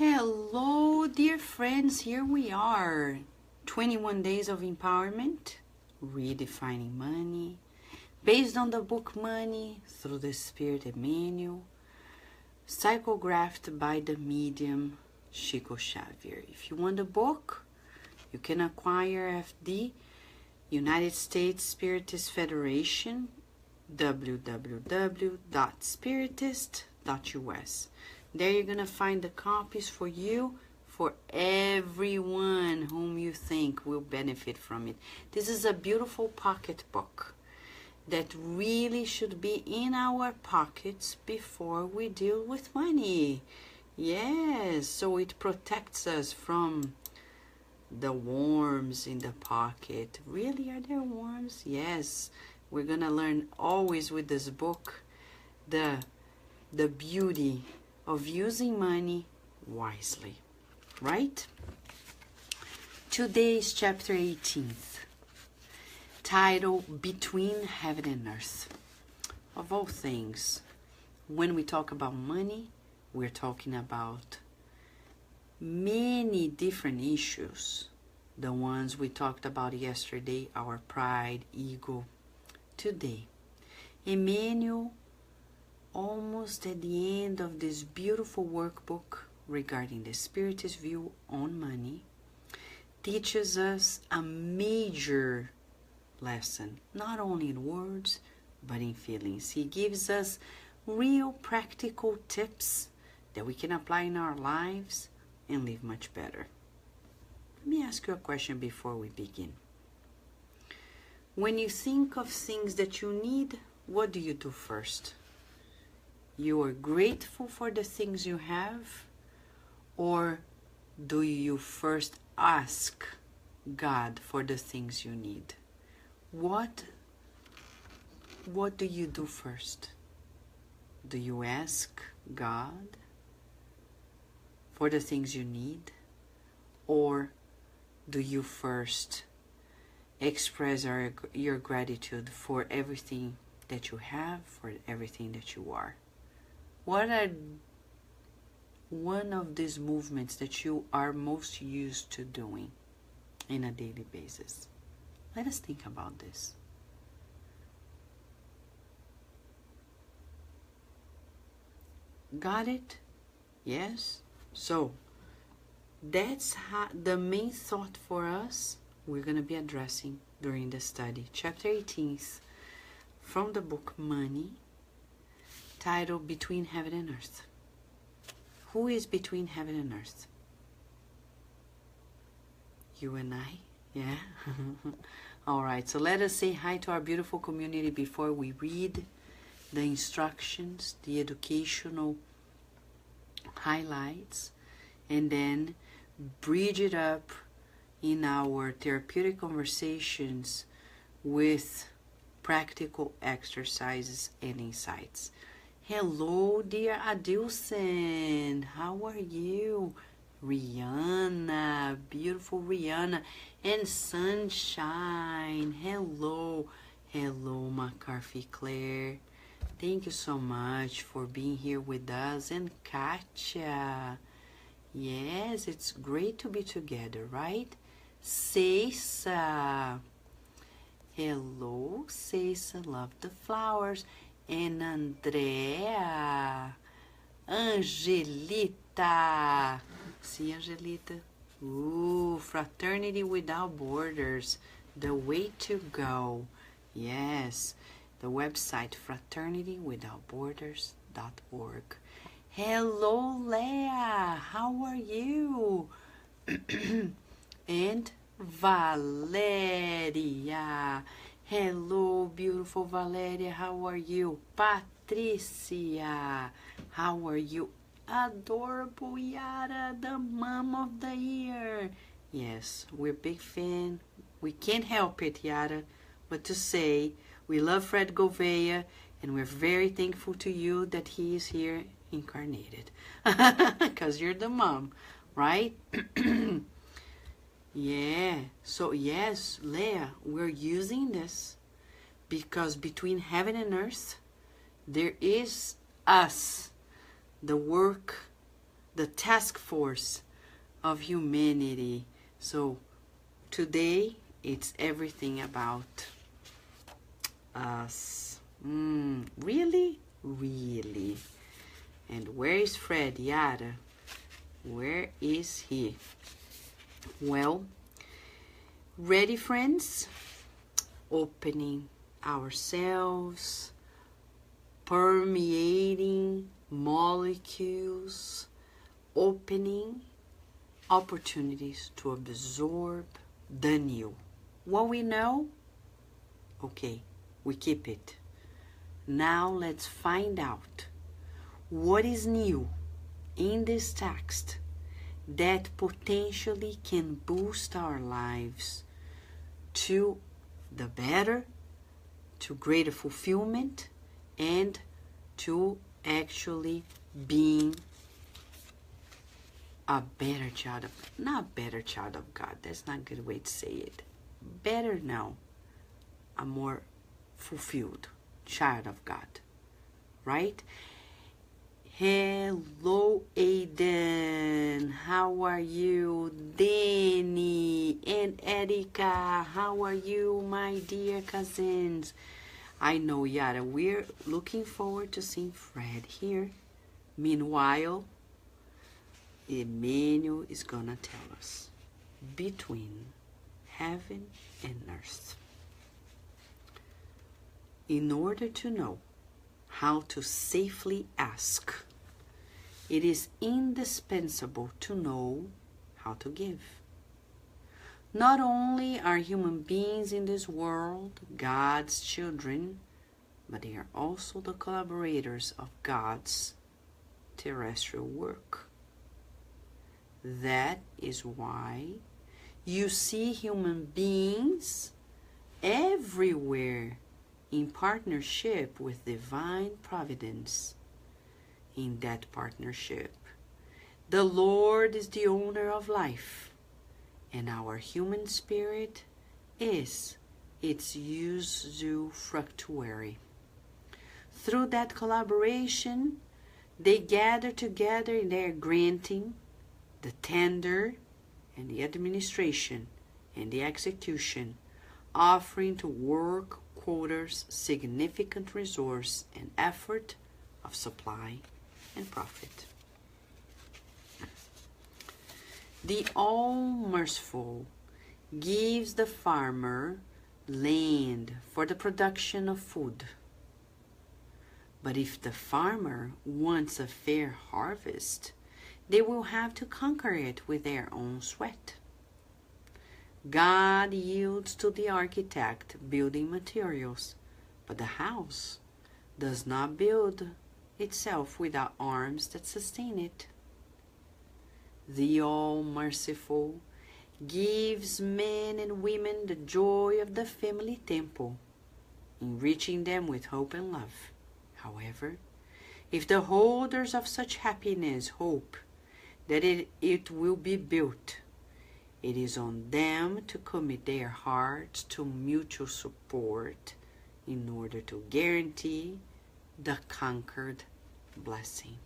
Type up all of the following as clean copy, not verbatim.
Hello, dear friends. Here we are. 21 Days of Empowerment, Redefining Money, based on the book Money through the Spirit Emmanuel, psychographed by the medium Chico Xavier. If you want the book, you can acquire FD, United States Spiritist Federation, www.spiritist.us. There you're going to find the copies for you, for everyone whom you think will benefit from it. This is a beautiful pocket book that really should be in our pockets before we deal with money. Yes, so it protects us from the worms in the pocket. Really, are there worms? Yes, we're going to learn always with this book the beauty of using money wisely, right? Today's chapter 18th, titled Between Heaven and Earth. Of all things, when we talk about money, we're talking about many different issues. The ones we talked about yesterday, our pride, ego. Today, Emmanuel, almost at the end of this beautiful workbook regarding the Spiritist view on money, teaches us a major lesson, not only in words, but in feelings. He gives us real practical tips that we can apply in our lives and live much better. Let me ask you a question before we begin. When you think of things that you need, what do you do first? You are grateful for the things you have, or do you first ask God for the things you need? What do you do first? Do you ask God for the things you need, or do you first express your gratitude for everything that you have, for everything that you are? What are one of these movements that you are most used to doing in a daily basis? Let us think about this. Got it? Yes? So, that's the main thought for us we're going to be addressing during the study. Chapter 18th from the book Money, titled Between Heaven and Earth. Who is between heaven and earth? You and I? Yeah? All right, so let us say hi to our beautiful community before we read the instructions, the educational highlights, and then bridge it up in our therapeutic conversations with practical exercises and insights. Hello, dear Adilson. How are you? Rihanna, beautiful Rihanna, and Sunshine. Hello, McCarthy Claire. Thank you so much for being here with us. And Katya. Yes, it's great to be together, right? Ceisa. Hello, Ceisa. Love the flowers. And Andrea. Angelita. See, Angelita? Ooh, Fraternity Without Borders. The way to go. Yes. The website fraternitywithoutborders.org. Hello, Leah. How are you? And Valeria. Hello, beautiful Valeria. How are you? Patricia. How are you? Adorable Yara, the mom of the year. Yes, we're big fan. We can't help it, Yara, but to say we love Fred Gouveia, and we're very thankful to you that he is here incarnated. Because you're the mom, right? Yeah. So, yes, Leah, we're using this because between heaven and earth, there is us, the work the task force of humanity. So today it's everything about us. Really? Really? And where is Fred, Yara? Where is he? Well, ready, friends? Opening ourselves, permeating molecules, opening opportunities to absorb the new. What we know, okay, we keep it. Now let's find out what is new in this text that potentially can boost our lives to the better, to greater fulfillment, and to actually being a better child of, not better child of God, that's not a good way to say it. Better now, a more fulfilled child of God, right? Hello, Aiden. How are you? Danny and Erika. How are you, my dear cousins? I know, Yara, we're looking forward to seeing Fred here. Meanwhile, Emmanuel is gonna tell us between heaven and earth. In order to know how to safely ask, it is indispensable to know how to give. Not only are human beings in this world God's children, but they are also the collaborators of God's terrestrial work. That is why you see human beings everywhere in partnership with divine providence. In that partnership, the Lord is the owner of life, and our human spirit is its usufructuary. Through that collaboration, they gather together in their granting, the tender, and the administration, and the execution, offering to work quarters significant resource and effort of supply and profit. The All-Merciful gives the farmer land for the production of food. But if the farmer wants a fair harvest, they will have to conquer it with their own sweat. God yields to the architect building materials, but the house does not build itself without arms that sustain it. The All-Merciful gives men and women the joy of the family temple, enriching them with hope and love. However, if the holders of such happiness hope that it will be built, it is on them to commit their hearts to mutual support in order to guarantee the conquered blessing.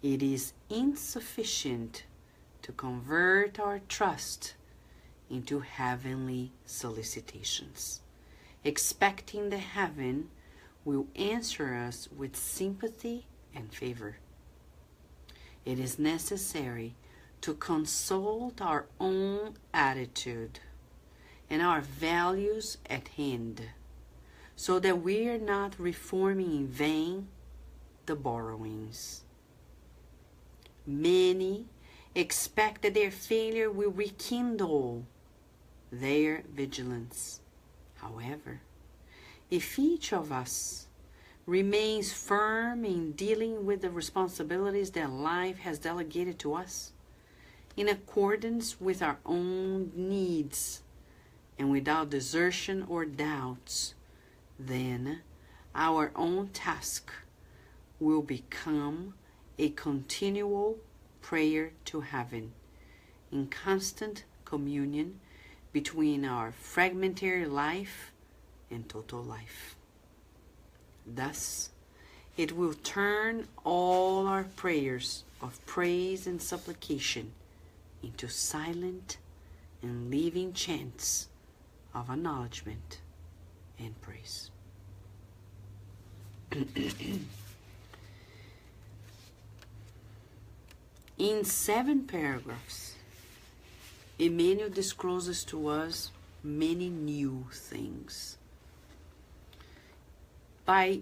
It is insufficient to convert our trust into heavenly solicitations, expecting that heaven will answer us with sympathy and favor. It is necessary to consult our own attitude and our values at hand, so that we are not reforming in vain the borrowings. Many expect that their failure will rekindle their vigilance. However, if each of us remains firm in dealing with the responsibilities that life has delegated to us, in accordance with our own needs and without desertion or doubts, then our own task will become a continual prayer to heaven, in constant communion between our fragmentary life and total life. Thus, It will turn all our prayers of praise and supplication into silent and living chants of acknowledgement and praise. In 7 paragraphs, Emmanuel discloses to us many new things. By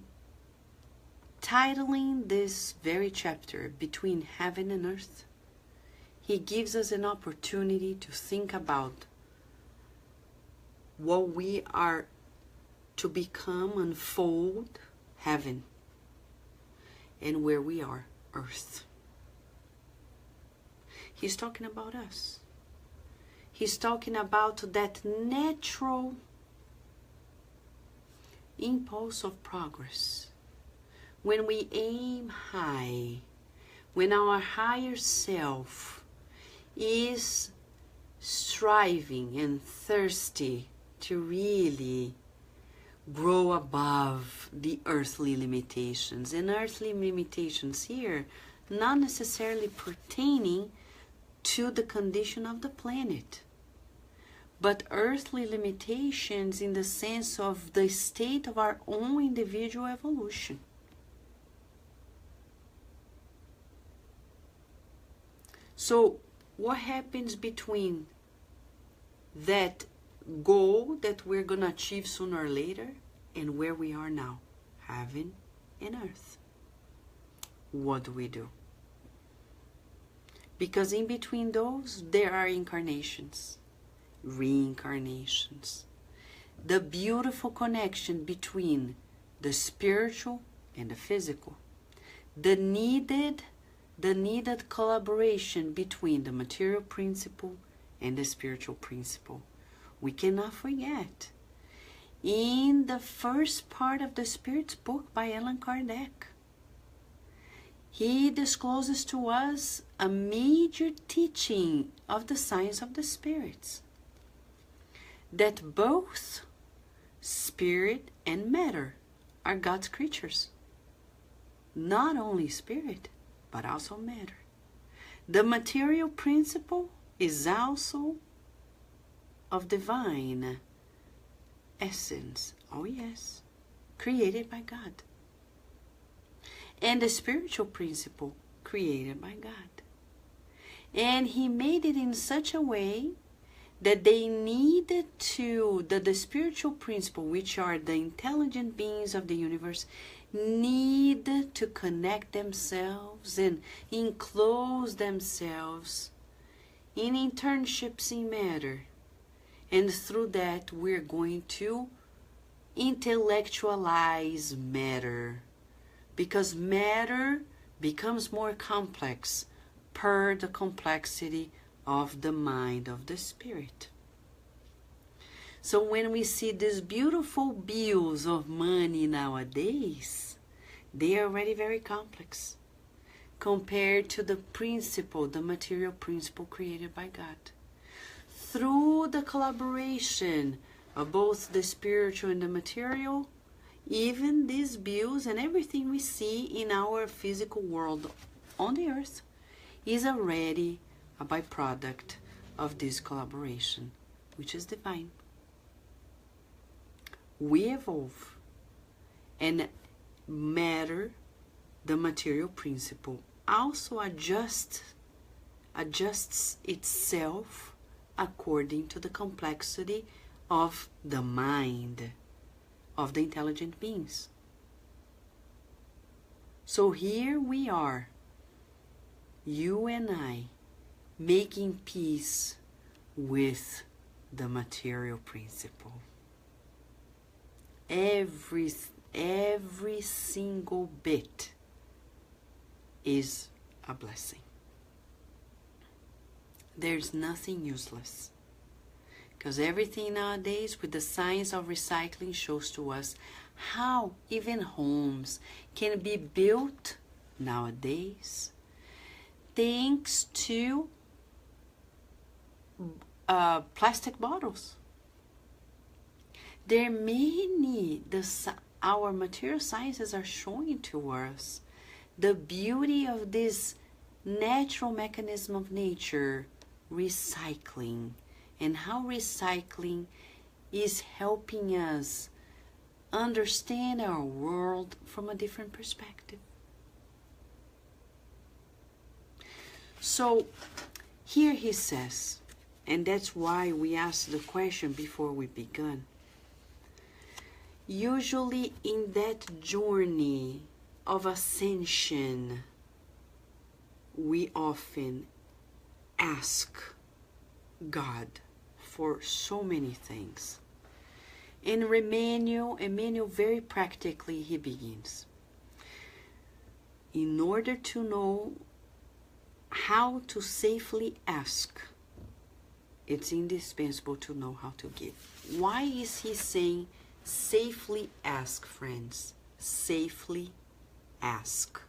titling this very chapter, Between Heaven and Earth, he gives us an opportunity to think about what we are to become, unfold heaven, and where we are, earth. He's talking about us. He's talking about that natural impulse of progress. When we aim high, when our higher self is striving and thirsty to really grow above the earthly limitations. And earthly limitations here, not necessarily pertaining to the condition of the planet, but earthly limitations in the sense of the state of our own individual evolution. So what happens between that goal that we're going to achieve sooner or later and where we are now, heaven and earth? What do we do? Because in between those, there are incarnations, reincarnations. The beautiful connection between the spiritual and the physical. The needed collaboration between the material principle and the spiritual principle. We cannot forget. In the first part of the Spirit's book by Allan Kardec, he discloses to us a major teaching of the science of the spirits. That both spirit and matter are God's creatures. Not only spirit, but also matter. The material principle is also of divine essence. Oh yes, created by God. And the spiritual principle created by God. And he made it in such a way that they needed to, the spiritual principle, which are the intelligent beings of the universe, need to connect themselves and enclose themselves in internships in matter. And through that, we're going to intellectualize matter. Because matter becomes more complex per the complexity of the mind of the spirit. So when we see these beautiful bills of money nowadays, they are already very complex compared to the principle, the material principle created by God. Through the collaboration of both the spiritual and the material, even these bills and everything we see in our physical world on the earth is already a byproduct of this collaboration, which is divine. We evolve, and matter, the material principle, also adjusts itself according to the complexity of the mind of the intelligent beings. So here we are, you and I, making peace with the material principle. Every single bit is a blessing. There's nothing useless. Because everything nowadays with the science of recycling shows to us how even homes can be built nowadays thanks to plastic bottles. There are many, our material sciences are showing to us the beauty of this natural mechanism of nature, recycling, and how recycling is helping us understand our world from a different perspective. So here he says, and that's why we asked the question before we began. Usually in that journey of ascension, we often ask God for so many things. And Emmanuel very practically he begins. In order to know how to safely ask, it's indispensable to know how to give. Why is he saying safely ask, friends? Safely ask.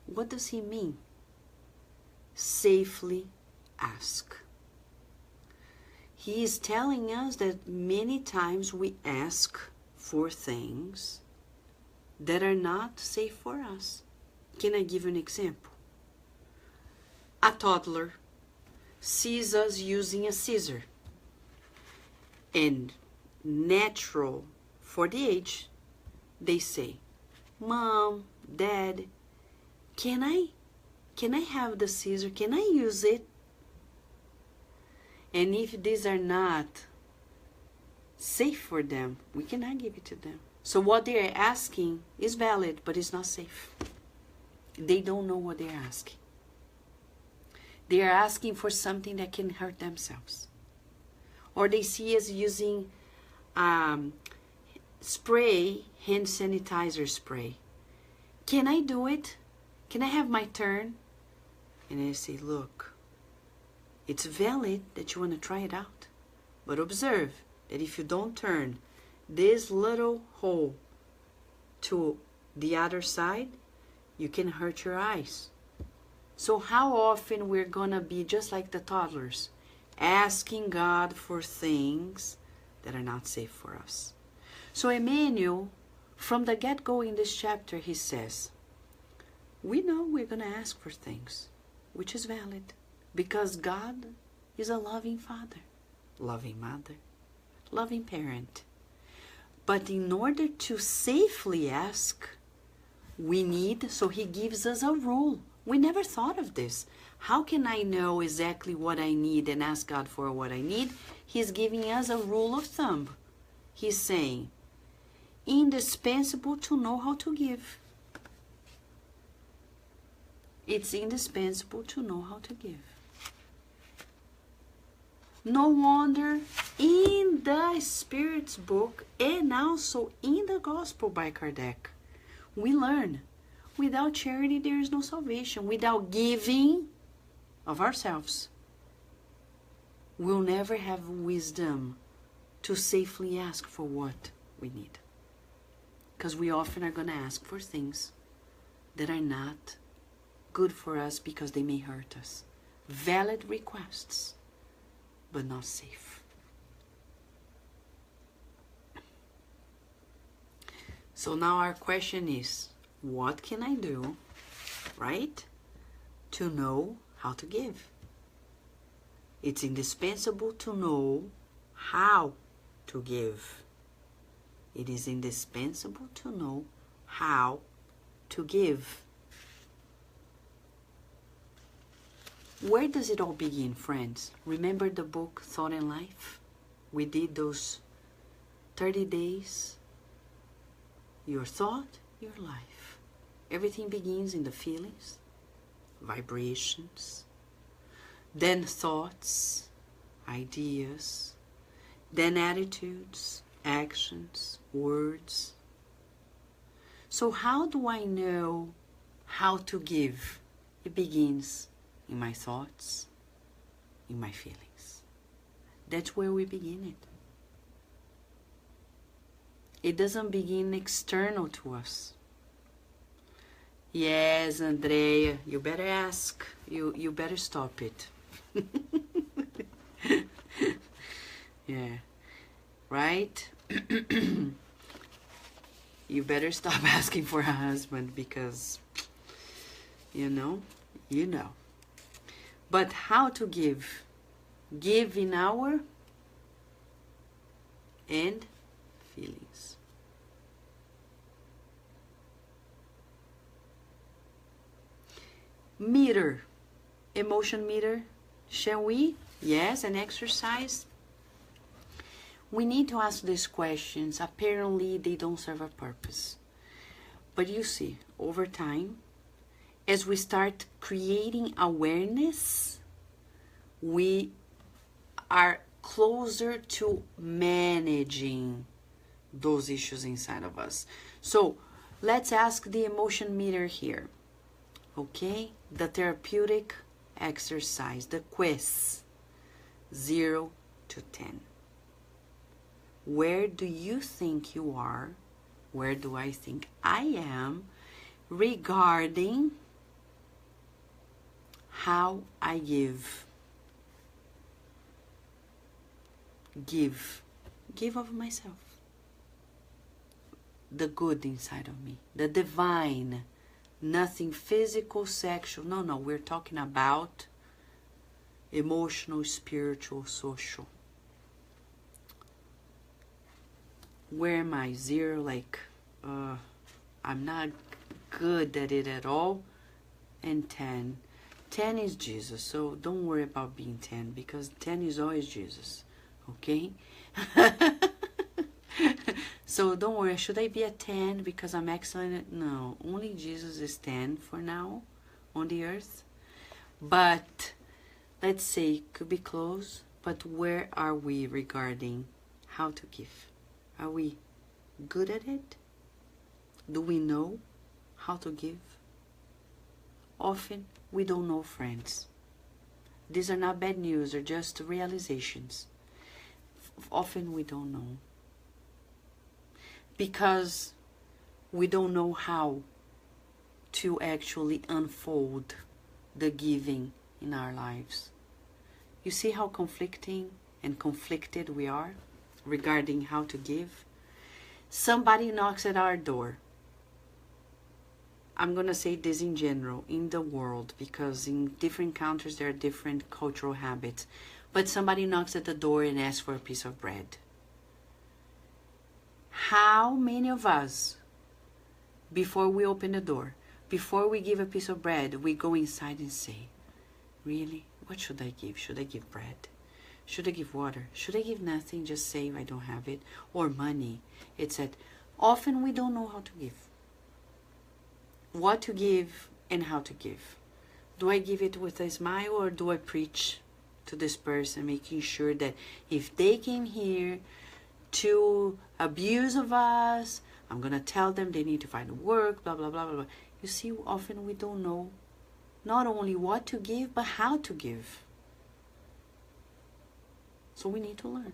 What does he mean? Safely ask. He is telling us that many times we ask for things that are not safe for us. Can I give you an example? A toddler sees us using a scissor, and natural for the age, they say, "Mom, Dad, can I have the scissor? Can I use it?" And if these are not safe for them, we cannot give it to them. So what they are asking is valid, but it's not safe. They don't know what they're asking. They are asking for something that can hurt themselves. Or they see us using spray, hand sanitizer spray. Can I do it? Can I have my turn? And I say, look, it's valid that you want to try it out. But observe that if you don't turn this little hole to the other side, you can hurt your eyes. So how often we're going to be just like the toddlers, asking God for things that are not safe for us. So Emmanuel, from the get-go in this chapter, he says, we know we're going to ask for things, which is valid, because God is a loving Father, loving Mother, loving parent. But in order to safely ask, we need, so he gives us a rule. We never thought of this. How can I know exactly what I need and ask God for what I need? He's giving us a rule of thumb. He's saying, indispensable to know how to give. It's indispensable to know how to give. No wonder in the Spirit's book and also in the Gospel by Kardec, we learn, without charity there is no salvation. Without giving of ourselves, we'll never have wisdom to safely ask for what we need. Because we often are going to ask for things that are not good for us because they may hurt us. Valid requests, but not safe. So now our question is, what can I do, right, to know how to give? It's indispensable to know how to give. It is indispensable to know how to give. Where does it all begin, friends? Remember the book Thought and Life? We did those 30 days. Your thought, your life. Everything begins in the feelings, vibrations, then thoughts, ideas, then attitudes, actions, words. So how do I know how to give? It begins in my thoughts, in my feelings. That's where we begin it. It doesn't begin external to us. Yes, Andrea, you better ask. You better stop it. Yeah. Right? You better stop asking for a husband because, you know. But how to give? Give in hour and feelings. Meter, emotion meter. Shall we? Yes, an exercise. We need to ask these questions. Apparently, they don't serve a purpose. But you see, over time, as we start creating awareness, we are closer to managing those issues inside of us. So let's ask the emotion meter here. Okay? The therapeutic exercise, the quiz, 0 to 10. Where do you think you are? Where do I think I am regarding how I give? Give of myself. The good inside of me, the divine, nothing physical, sexual. No, we're talking about emotional, spiritual, social. Where am I? 0, like, I'm not good at it at all. And 10. 10 is Jesus, so don't worry about being 10, because 10 is always Jesus, okay? So don't worry, should I be a 10 because I'm excellent? No, only Jesus is 10 for now on the earth. But let's say, could be close, but where are we regarding how to give? Are we good at it? Do we know how to give? Often we don't know, friends. These are not bad news, they're just realizations. Often we don't know. Because we don't know how to actually unfold the giving in our lives. You see how conflicting and conflicted we are regarding how to give? Somebody knocks at our door. I'm going to say this in general, in the world, because in different countries there are different cultural habits. But somebody knocks at the door and asks for a piece of bread. How many of us, before we open the door, before we give a piece of bread, we go inside and say, really? What should I give? Should I give bread? Should I give water? Should I give nothing? Just say I don't have it? Or money? It's that often we don't know how to give. What to give and how to give. Do I give it with a smile or do I preach to this person, making sure that if they came here to abuse of us, I'm going to tell them they need to find work, blah, blah, blah, blah, blah. You see, often we don't know not only what to give, but how to give. So we need to learn.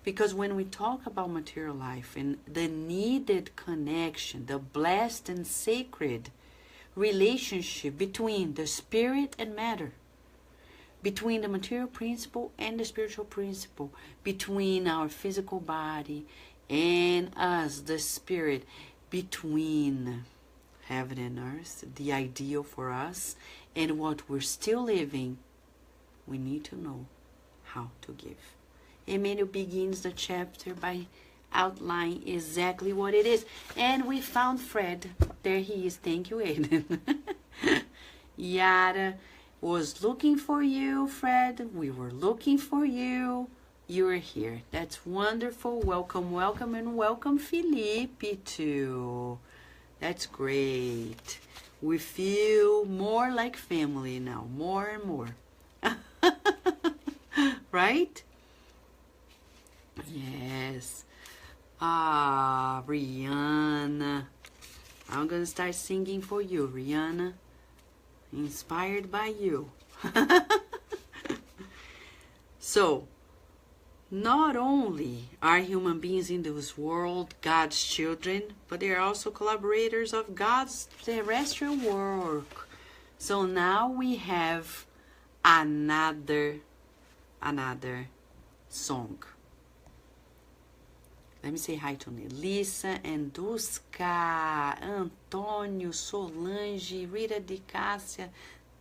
Because when we talk about material life and the needed connection, the blessed and sacred relationship between the spirit and matter, between the material principle and the spiritual principle, between our physical body and us, the spirit, between heaven and earth, the ideal for us, and what we're still living, we need to know how to give. Emmanuel begins the chapter by outlining exactly what it is. And we found Fred. There he is. Thank you, Aiden. Yara was looking for you, Fred. We were looking for you. You're here. That's wonderful. Welcome, welcome, and welcome, Felipe, too. That's great. We feel more like family now. More and more. Right? Yes. Rihanna. I'm gonna start singing for you, Rihanna. Inspired by you. So, not only are human beings in this world God's children, but they are also collaborators of God's terrestrial work. So now we have another song. Let me say hi to Nelissa and Duska, Antônio, Solange, Rita de Cássia,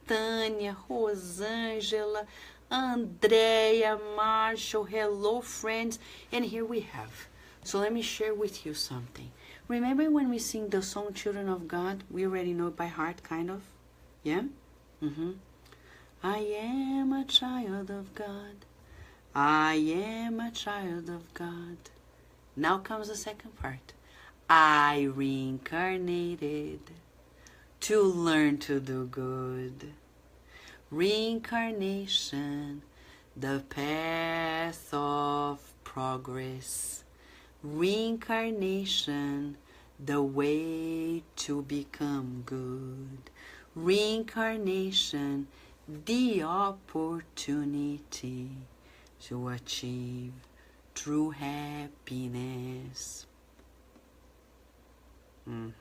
Tânia, Rosângela, Andrea, Marshall. Hello, friends. And here we have. So let me share with you something. Remember when we sing the song Children of God? We already know it by heart, kind of. Yeah? I am a child of God. I am a child of God. Now comes the second part. I reincarnated to learn to do good. Reincarnation, the path of progress. Reincarnation, the way to become good. Reincarnation, the opportunity to achieve true happiness. Now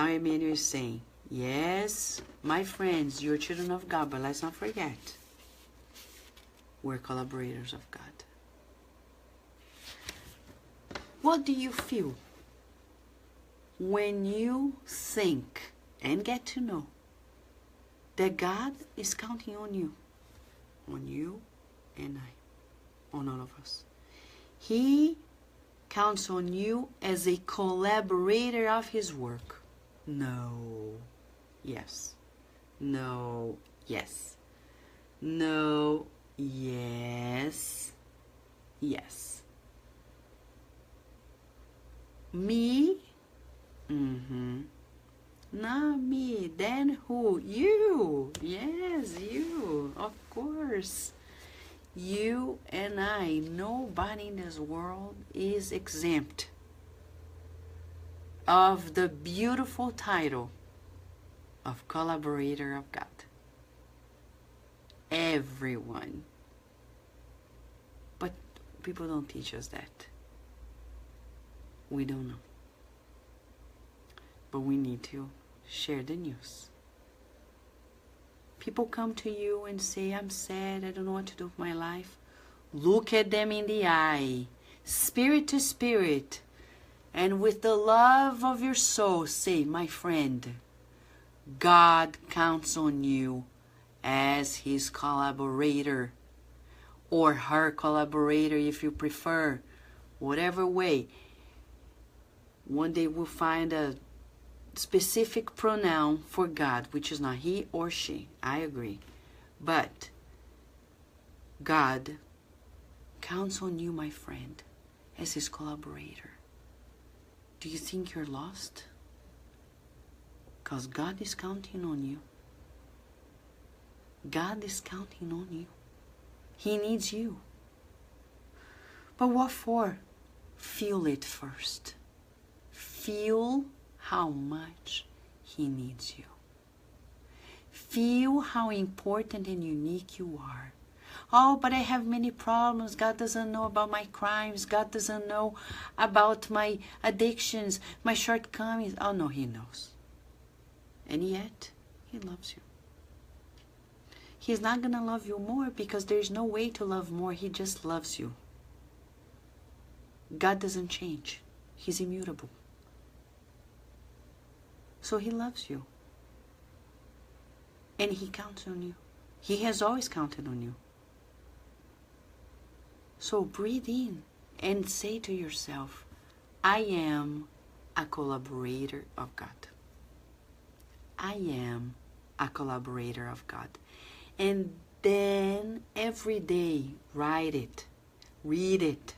Emmanuel is saying, yes, my friends, you're children of God, but let's not forget, we're collaborators of God. What do you feel when you think and get to know that God is counting on you and I, on all of us? He counts on you as a collaborator of his work. No, yes. No, yes. No, yes. Yes. Me? Not me. Then who? You. Yes, you. Of course. You and I. Nobody in this world is exempt of the beautiful title of collaborator of God. Everyone. But people don't teach us that. We don't know. But we need to share the news. People come to you and say, I'm sad, I don't know what to do with my life. Look at them in the eye, spirit to spirit, and with the love of your soul, say, my friend, God counts on you as his collaborator, or her collaborator if you prefer, whatever way. One day we'll find a specific pronoun for God, which is not he or she. I agree. But God counts on you, my friend, as his collaborator. Do you think you're lost? Because God is counting on you. God is counting on you. He needs you. But what for? Feel it first. Feel how much he needs you. Feel how important and unique you are. Oh, but I have many problems. God doesn't know about my crimes. God doesn't know about my addictions, my shortcomings. Oh, no, he knows. And yet, he loves you. He's not going to love you more because there's no way to love more. He just loves you. God doesn't change. He's immutable. So he loves you. And he counts on you. He has always counted on you. So breathe in and say to yourself, I am a collaborator of God. I am a collaborator of God. And then every day, write it, read it,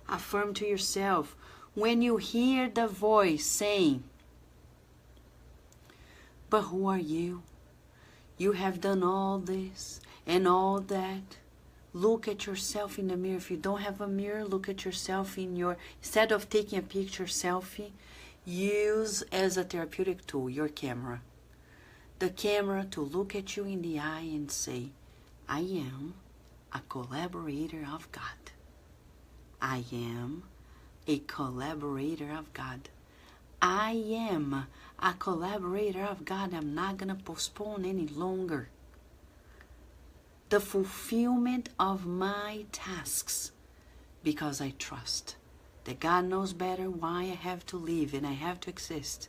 affirm to yourself. When you hear the voice saying, but who are you? You have done all this and all that. Look at yourself in the mirror. If you don't have a mirror, look at yourself in your, instead of taking a picture selfie, use as a therapeutic tool your camera. The camera to look at you in the eye and say, I am a collaborator of God. I am a collaborator of God. I am a collaborator of God. I'm not going to postpone any longer the fulfillment of my tasks because I trust that God knows better why I have to live and I have to exist.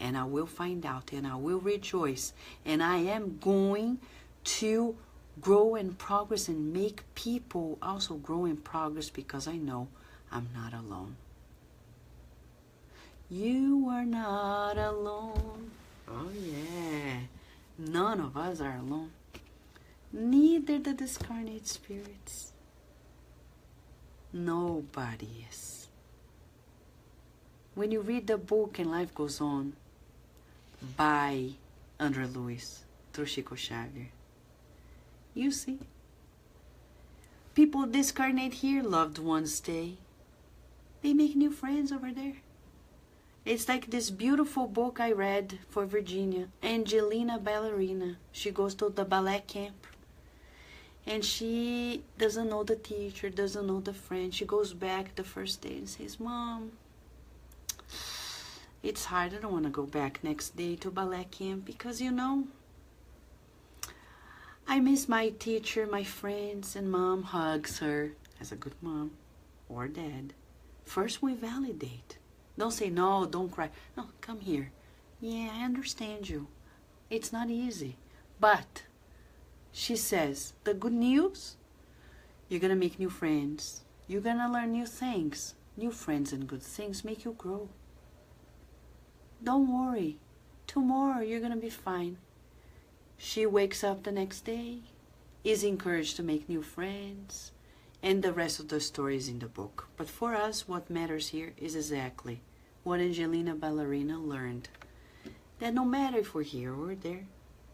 And I will find out and I will rejoice. And I am going to grow and progress and make people also grow and progress because I know I'm not alone. You are not alone. Oh yeah. None of us are alone. Neither the discarnate spirits. Nobody is. When you read the book And Life Goes On by André Luiz through Chico Xavier, you see, people discarnate here, loved ones stay. They make new friends over there. It's like this beautiful book I read for Virginia, Angelina Ballerina. She goes to the ballet camp. And she doesn't know the teacher, doesn't know the friend. She goes back the first day and says, Mom, it's hard. I don't want to go back next day to ballet camp because, you know, I miss my teacher, my friends, and Mom hugs her as a good mom or dad. First we validate. Don't say, no, don't cry. No, come here. Yeah, I understand you. It's not easy. But she says, the good news, you're going to make new friends. You're going to learn new things. New friends and good things make you grow. Don't worry. Tomorrow you're going to be fine. She wakes up the next day, is encouraged to make new friends, and the rest of the story is in the book. But for us, what matters here is exactly what Angelina Ballerina learned. That no matter if we're here or there,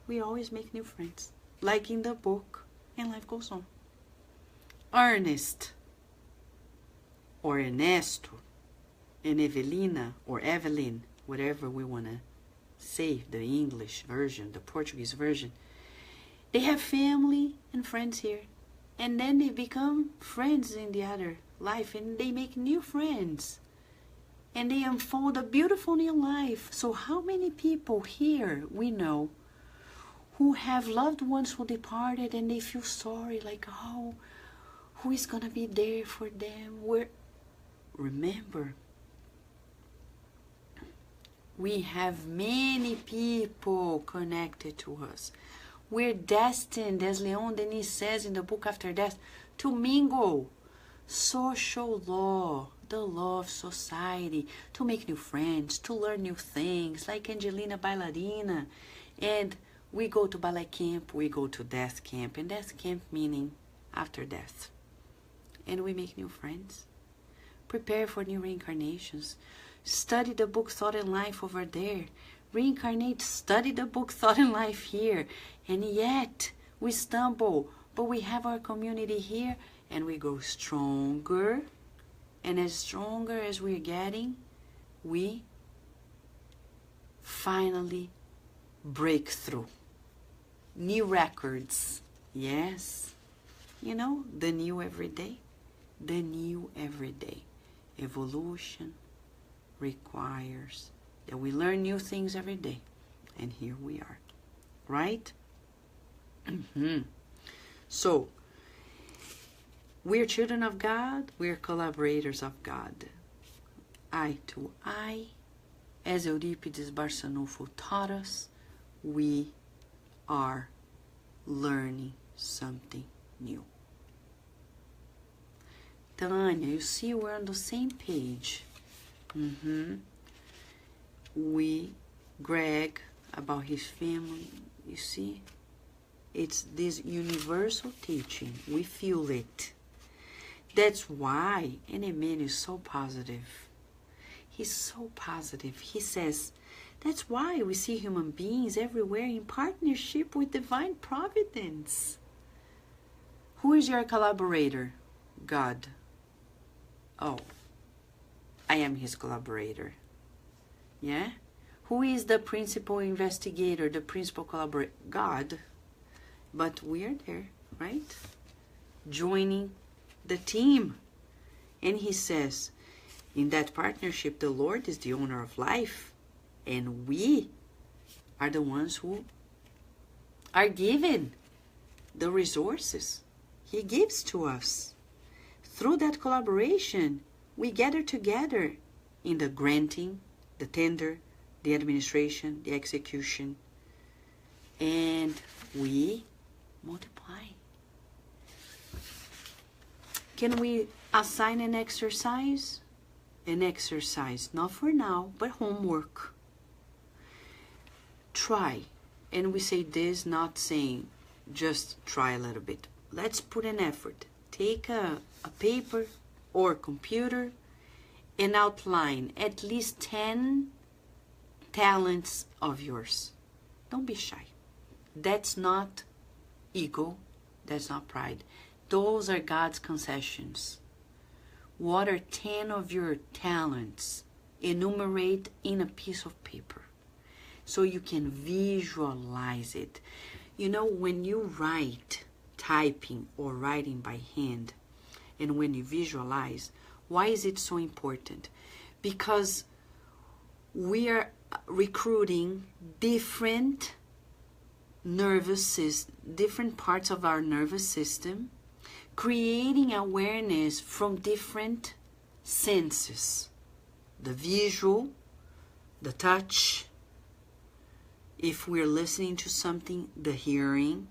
we always make new friends. Like in the book, And Life Goes On. Ernest, or Ernesto, and Evelina, or Evelyn, whatever we want to say, the English version, the Portuguese version, they have family and friends here. And then they become friends in the other life, and they make new friends. And they unfold a beautiful new life. So how many people here we know who have loved ones who departed and they feel sorry, like, oh, who is going to be there for them? Remember, we have many people connected to us. We're destined, as Leon Denis says in the book After Death, to mingle. Social law, the law of society, to make new friends, to learn new things, like Angelina Ballerina. And we go to ballet camp, we go to death camp, and death camp meaning after death. And we make new friends. Prepare for new reincarnations. Study the book Thought and Life over there. Reincarnate, study the book Thought and Life here. And yet, we stumble, but we have our community here, and we go stronger. And as stronger as we're getting, we finally break through. New records. Yes. You know, the new every day. The new every day. Evolution requires that we learn new things every day. And here we are. Right? So, we're children of God. We're collaborators of God. Eye to eye. As Euripides Barçanufo taught us, we are learning something new. Tanya, you see we're on the same page. Greg, about his family, you see? It's this universal teaching. We feel it. That's why, and Emmanuel is so positive. He's so positive. He says, that's why we see human beings everywhere in partnership with divine providence. Who is your collaborator? God. Oh, I am his collaborator. Yeah? Who is the principal investigator, the principal collaborator? God. But we are there, right? Joining the team. And he says, in that partnership, the Lord is the owner of life. And we are the ones who are given the resources He gives to us through that collaboration, we gather together in the granting, the tender, the administration, the execution, and we multiply. Can we assign an exercise? An exercise, not for now, but homework. Try. And we say this not saying just try a little bit. Let's put an effort. Take a paper or computer and outline at least 10 talents of yours. Don't be shy. That's not ego. That's not pride. Those are God's concessions. What are 10 of your talents? Enumerate in a piece of paper so you can visualize it. You know, when you write, typing or writing by hand, and when you visualize, why is it so important? Because we are recruiting different different parts of our nervous system, creating awareness from different senses. The visual, the touch, if we're listening to something, the hearing.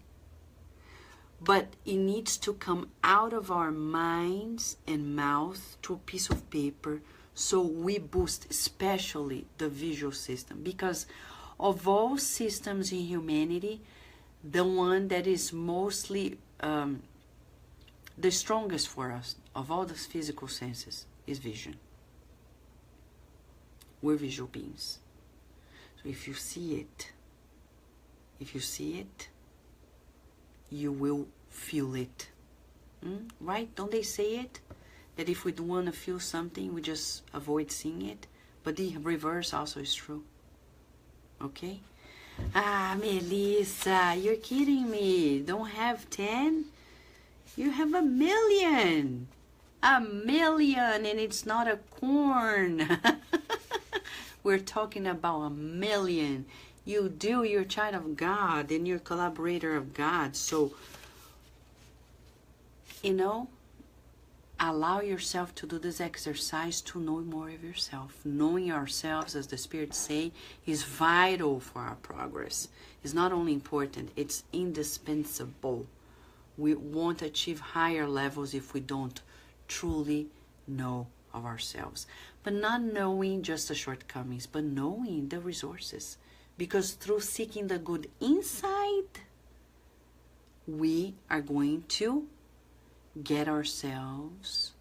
But it needs to come out of our minds and mouth to a piece of paper, so we boost especially the visual system. Because of all systems in humanity, the one that is mostly the strongest for us of all the physical senses is vision. We're visual beings. So if you see it, you will feel it. Right? Don't they say it? That if we don't want to feel something, we just avoid seeing it. But the reverse also is true. Okay? Ah, Melissa, you're kidding me. Don't have 10? You have 1,000,000. 1,000,000, and it's not a corn. We're talking about 1,000,000. You do, you're a child of God, and you're a collaborator of God. So, you know, allow yourself to do this exercise to know more of yourself. Knowing ourselves, as the Spirit say, is vital for our progress. It's not only important, it's indispensable. We won't achieve higher levels if we don't truly know of ourselves. But not knowing just the shortcomings, but knowing the resources. Because through seeking the good inside, we are going to get ourselves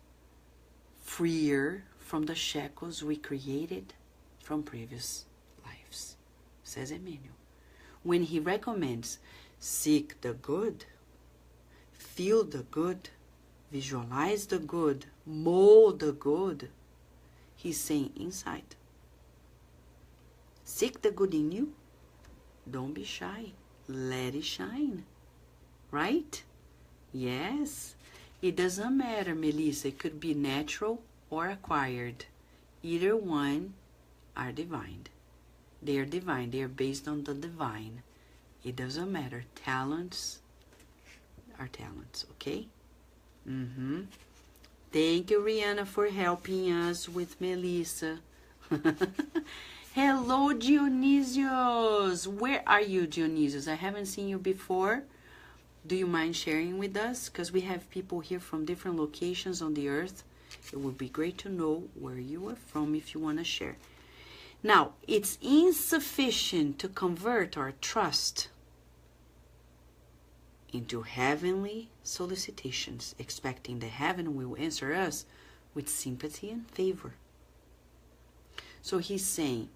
freer from the shackles we created from previous lives, says Emmanuel. When he recommends seek the good, feel the good, visualize the good, mold the good, he's saying inside. Seek the good in you. Don't be shy. Let it shine. Right? Yes. It doesn't matter, Melissa. It could be natural or acquired. Either one are divine. They are divine. They are based on the divine. It doesn't matter. Talents are talents, okay? Thank you, Rihanna, for helping us with Melissa. Hello, Dionysius. Where are you, Dionysius? I haven't seen you before. Do you mind sharing with us? Because we have people here from different locations on the earth. It would be great to know where you are from if you want to share. Now, it's insufficient to convert our trust into heavenly solicitations, expecting that heaven will answer us with sympathy and favor. So he's saying,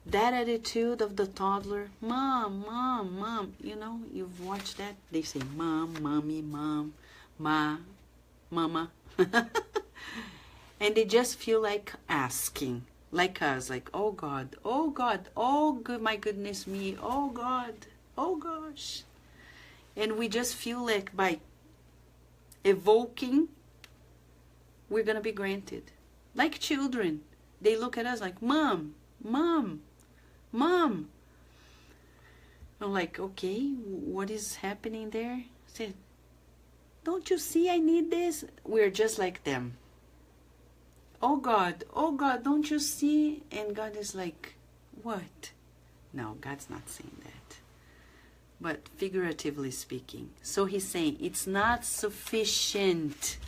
that attitude of the toddler, mom, mom, mom, you know, you've watched that? They say mom, mommy, mom, ma, mama. And they just feel like asking, like us, like, oh God, oh God, oh good, my goodness me, oh God, oh gosh. And we just feel like by evoking, we're going to be granted. Like children, they look at us like, mom, mom, mom. I'm like, okay, what is happening there? I said, Don't you see I need this? We're just like them. Oh God, don't you see? And God is like, what? No, God's not saying that. But figuratively speaking. So he's saying it's not sufficient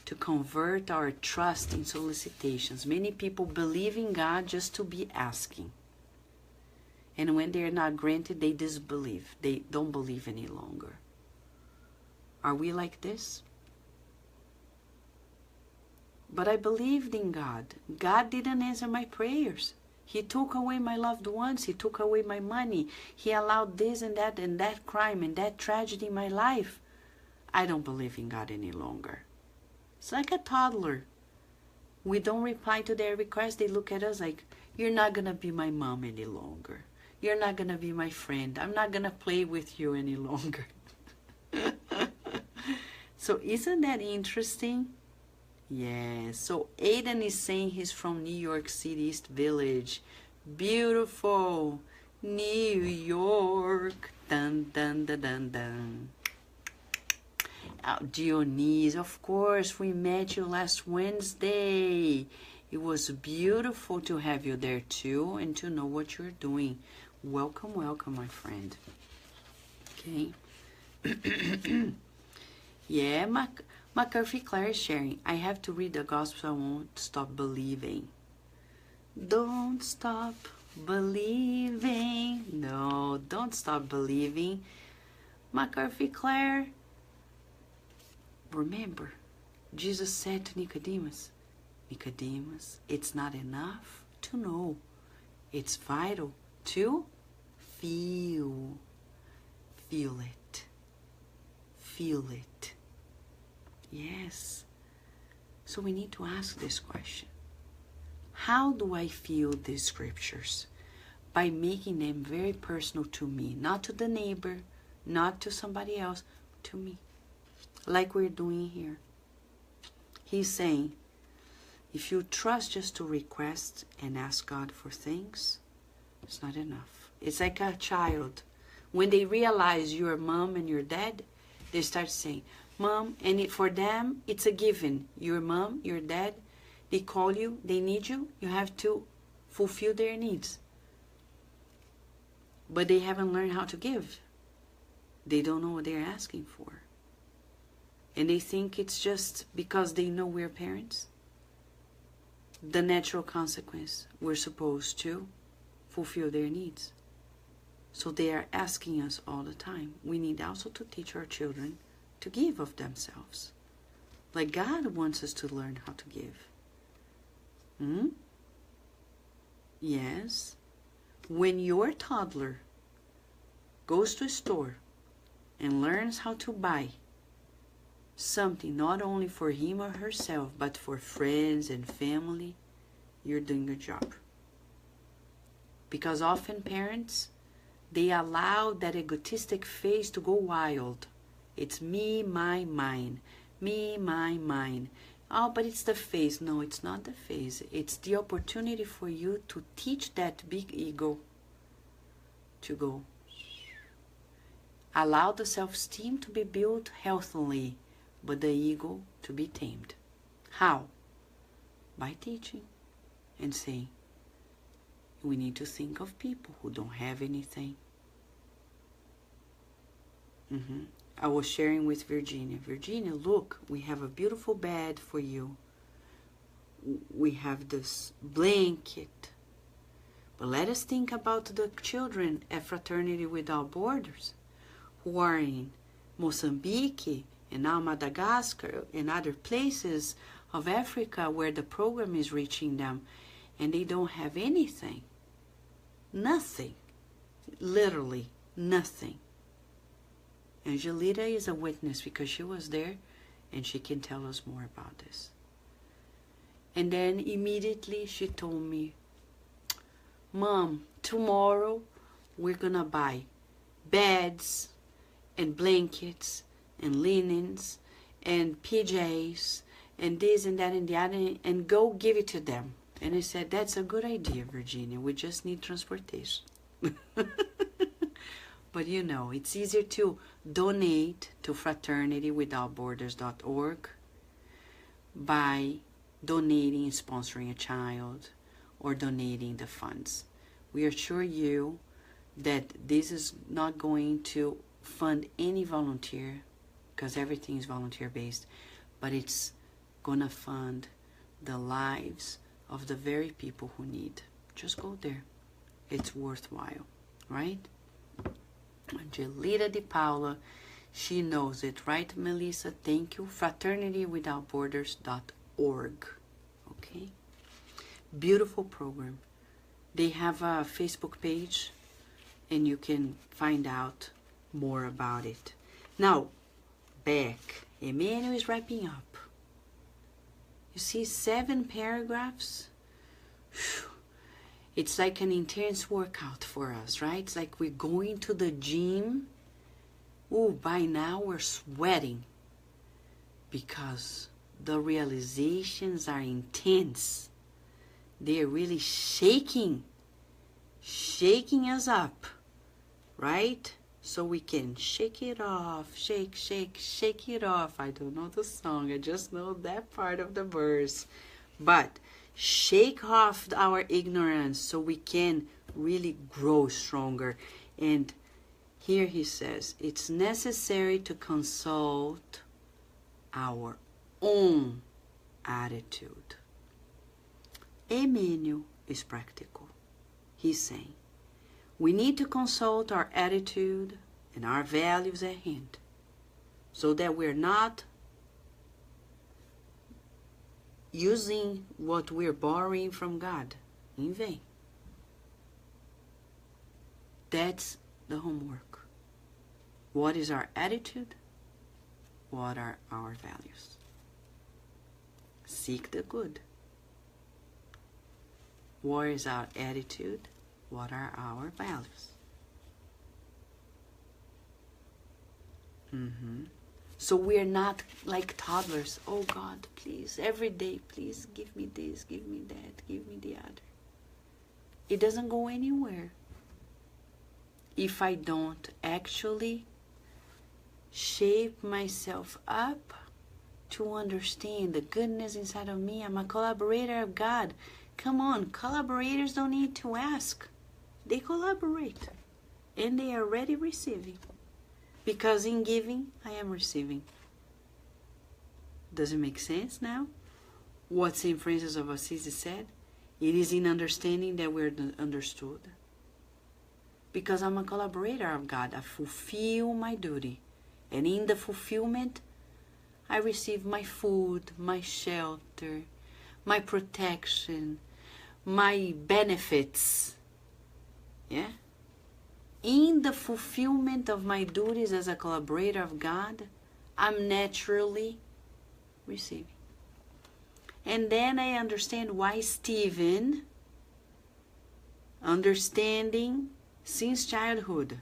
to convert our trust in solicitations. Many people believe in God just to be asking. And when they're not granted, they disbelieve. They don't believe any longer. Are we like this? But I believed in God. God didn't answer my prayers. He took away my loved ones. He took away my money. He allowed this and that crime and that tragedy in my life. I don't believe in God any longer. It's like a toddler. We don't reply to their request. They look at us like, you're not going to be my mom any longer. You're not going to be my friend. I'm not going to play with you any longer. So isn't that interesting? Yes. So Aiden is saying he's from New York City, East Village. Beautiful. New York. Dun, dun, dun, dun, dun. Dionise, of course, we met you last Wednesday. It was beautiful to have you there too and to know what you're doing. Welcome, welcome, my friend. Okay. Yeah, McCarthy Claire is sharing. I have to read the gospel. I won't stop believing. Don't stop believing. No, don't stop believing. McCarthy Claire, remember, Jesus said to Nicodemus, Nicodemus, it's not enough to know. It's vital to feel. Feel it. Feel it. Yes. So we need to ask this question. How do I feel these scriptures? By making them very personal to me, not to the neighbor, not to somebody else, to me. Like we're doing here. He's saying, if you trust just to request and ask God for things, it's not enough. It's like a child. When they realize your mom and your dad, they start saying, Mom, and for them, it's a given. Your mom, your dad, they call you, they need you, you have to fulfill their needs. But they haven't learned how to give. They don't know what they're asking for. And they think it's just because they know we're parents. The natural consequence, we're supposed to fulfill their needs. So they are asking us all the time. We need also to teach our children to give of themselves. Like God wants us to learn how to give. Yes. When your toddler goes to a store and learns how to buy something not only for him or herself, but for friends and family, you're doing your job. Because often parents, they allow that egotistic phase to go wild. It's me, my, mine. Me, my, mine. Oh, but it's the phase. No, it's not the phase. It's the opportunity for you to teach that big ego to go. Allow the self-esteem to be built healthily, but the ego to be tamed. How? By teaching and saying, we need to think of people who don't have anything. I was sharing with Virginia. Virginia, look, we have a beautiful bed for you. We have this blanket. But let us think about the children at Fraternity Without Borders who are in Mozambique and now Madagascar and other places of Africa where the program is reaching them and they don't have anything. Nothing. Literally nothing. Angelita is a witness because she was there and she can tell us more about this. And then immediately she told me, Mom, tomorrow we're gonna buy beds and blankets and linens and PJs and this and that and the other and go give it to them. And I said, that's a good idea, Virginia. We just need transportation. But you know, it's easier to donate to fraternitywithoutborders.org by donating and sponsoring a child or donating the funds. We assure you that this is not going to fund any volunteer, because everything is volunteer based, but it's gonna fund the lives of the very people who need. Just go there. It's worthwhile, right? Angelita Di Paula, she knows it, right, Melissa? Thank you. fraternitywithoutborders.org. Okay? Beautiful program. They have a Facebook page, and you can find out more about it. Now, back. Emmanuel is wrapping up. You see 7 paragraphs? Whew. It's like an intense workout for us, right? It's like we're going to the gym. Oh, by now we're sweating because the realizations are intense. They're really shaking us up, right? So we can shake it off, shake it off. I don't know the song, I just know that part of the verse. But shake off our ignorance so we can really grow stronger. And here he says, it's necessary to consult our own attitude. Emmanuel is practical. He's saying, we need to consult our attitude and our values at hand so that we're not using what we're borrowing from God in vain. That's the homework. What is our attitude? What are our values? Seek the good. What is our attitude? What are our values? So we're not like toddlers. Oh God, please, every day, please give me this, give me that, give me the other. It doesn't go anywhere if I don't actually shape myself up to understand the goodness inside of me. I'm a collaborator of God. Come on, collaborators don't need to ask. They collaborate, and they are already receiving. Because in giving, I am receiving. Does it make sense now? What St. Francis of Assisi said? It is in understanding that we're understood. Because I'm a collaborator of God. I fulfill my duty. And in the fulfillment, I receive my food, my shelter, my protection, my benefits. Yeah? In the fulfillment of my duties as a collaborator of God, I'm naturally receiving. And then I understand why Stephen, understanding since childhood,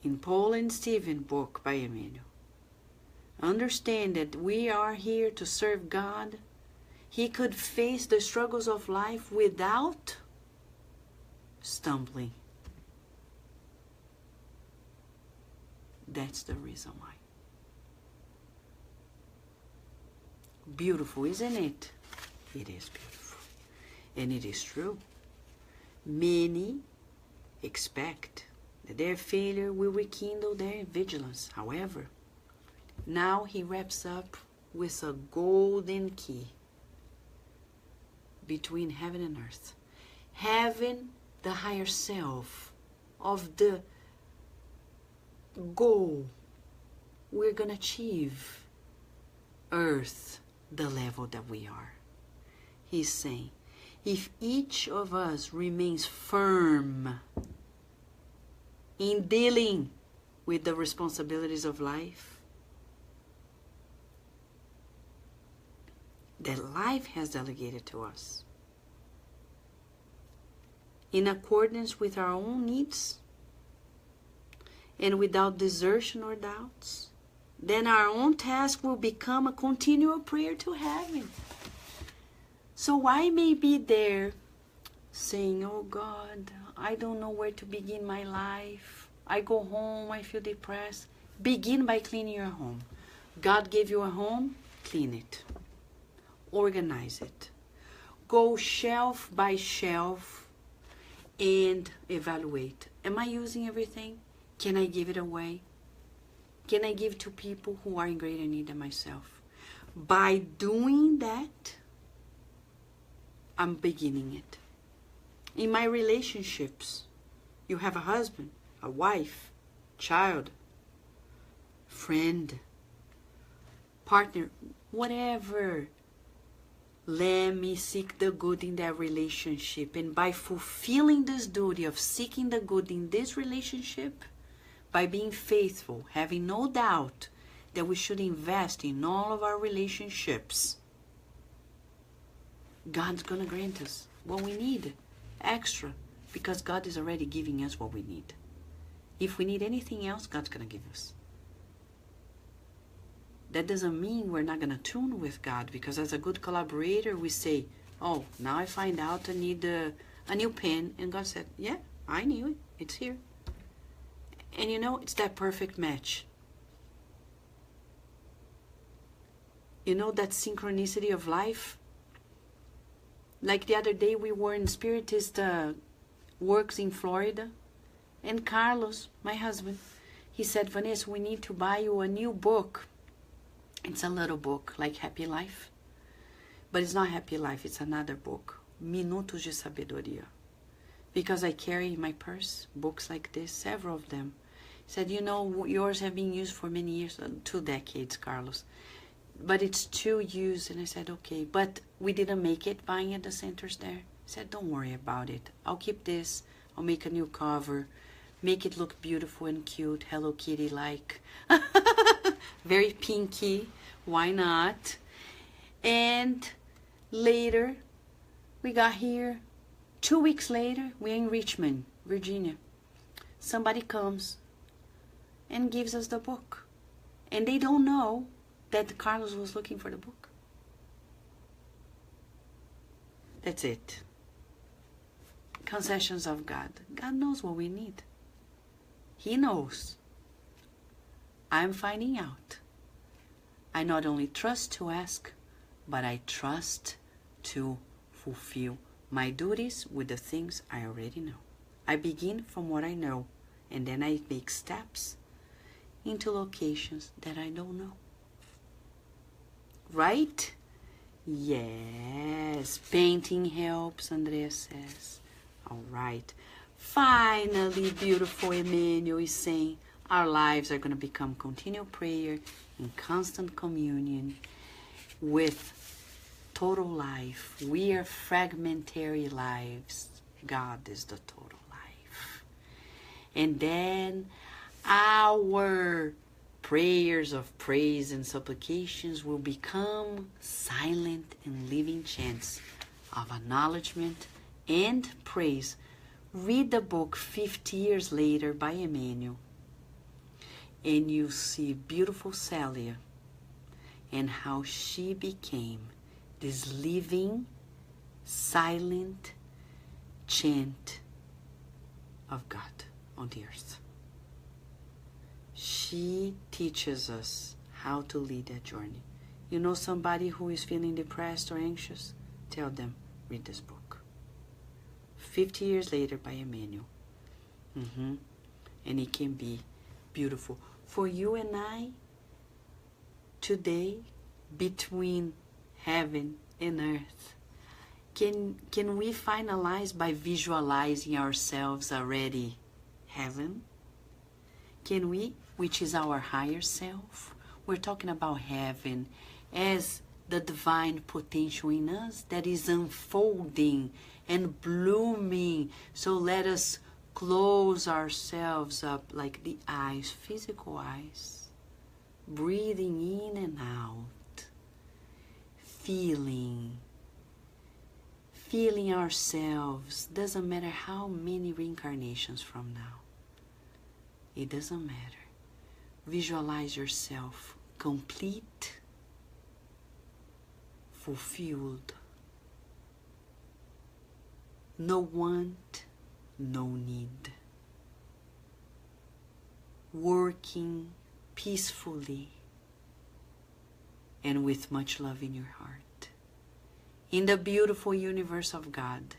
in Paul and Stephen book by Emmanuel, understand that we are here to serve God. He could face the struggles of life without stumbling. That's the reason why. Beautiful, isn't it? It is beautiful. And it is true. Many expect that their failure will rekindle their vigilance. However, now he wraps up with a golden key between heaven and earth. Heaven, the higher self of the goal we're going to achieve. Earth, the level that we are. He's saying, if each of us remains firm in dealing with the responsibilities of life that life has delegated to us, in accordance with our own needs, and without desertion or doubts, then our own task will become a continual prayer to heaven. So I may be there saying, oh God, I don't know where to begin my life. I go home, I feel depressed. Begin by cleaning your home. God gave you a home, clean it. Organize it. Go shelf by shelf and evaluate. Am I using everything? Can I give it away? Can I give to people who are in greater need than myself? By doing that, I'm beginning it. In my relationships, you have a husband, a wife, child, friend, partner, whatever. Let me seek the good in that relationship. And by fulfilling this duty of seeking the good in this relationship, by being faithful, having no doubt that we should invest in all of our relationships, God's going to grant us what we need, extra, because God is already giving us what we need. If we need anything else, God's going to give us. That doesn't mean we're not going to tune with God, because as a good collaborator, we say, oh, now I find out I need a new pen. And God said, yeah, I knew it. It's here. And you know, it's that perfect match. You know, that synchronicity of life. Like the other day, we were in Spiritist works in Florida. And Carlos, my husband, he said, Vanessa, we need to buy you a new book. It's a little book, like Happy Life. But it's not Happy Life, it's another book. Minutos de Sabedoria. Because I carry in my purse books like this, several of them. He said, you know, yours have been used for many years, 2 decades, Carlos. But it's too used. And I said, okay. But we didn't make it buying at the centers there. I said, don't worry about it. I'll keep this. I'll make a new cover. Make it look beautiful and cute, Hello Kitty-like. Very pinky. Why not? And later, we got here. 2 weeks later, we're in Richmond, Virginia. Somebody comes and gives us the book. And they don't know that Carlos was looking for the book. That's it. Concessions of God. God knows what we need. He knows. I'm finding out. I not only trust to ask, but I trust to fulfill my duties with the things I already know. I begin from what I know, and then I make steps into locations that I don't know. Right? Yes. Painting helps, Andrea says. All right. Finally, beautiful Emmanuel is saying our lives are going to become continual prayer in constant communion with total life. We are fragmentary lives. God is the total life. And then our prayers of praise and supplications will become silent and living chants of acknowledgement and praise. Read the book 50 years later by Emmanuel, and you see beautiful Celia and how she became this living, silent chant of God on the earth. She teaches us how to lead that journey. You know somebody who is feeling depressed or anxious? Tell them, read this book. 50 years later by Emmanuel. And it can be beautiful. For you and I, today, between heaven and earth, can we finalize by visualizing ourselves already heaven? Can we, which is our higher self? We're talking about heaven as the divine potential in us that is unfolding and blooming. So let us close ourselves up like the eyes, physical eyes, breathing in and out, feeling ourselves. Doesn't matter how many reincarnations from now. It doesn't matter. Visualize yourself complete, fulfilled, No want, no need. Working peacefully and with much love in your heart. In the beautiful universe of God,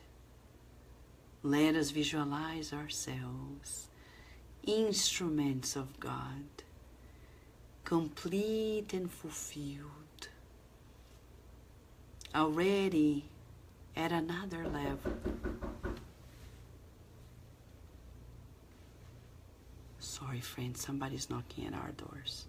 let us visualize ourselves instruments of God, complete and fulfilled, already at another level. Sorry, friends, somebody's knocking at our doors.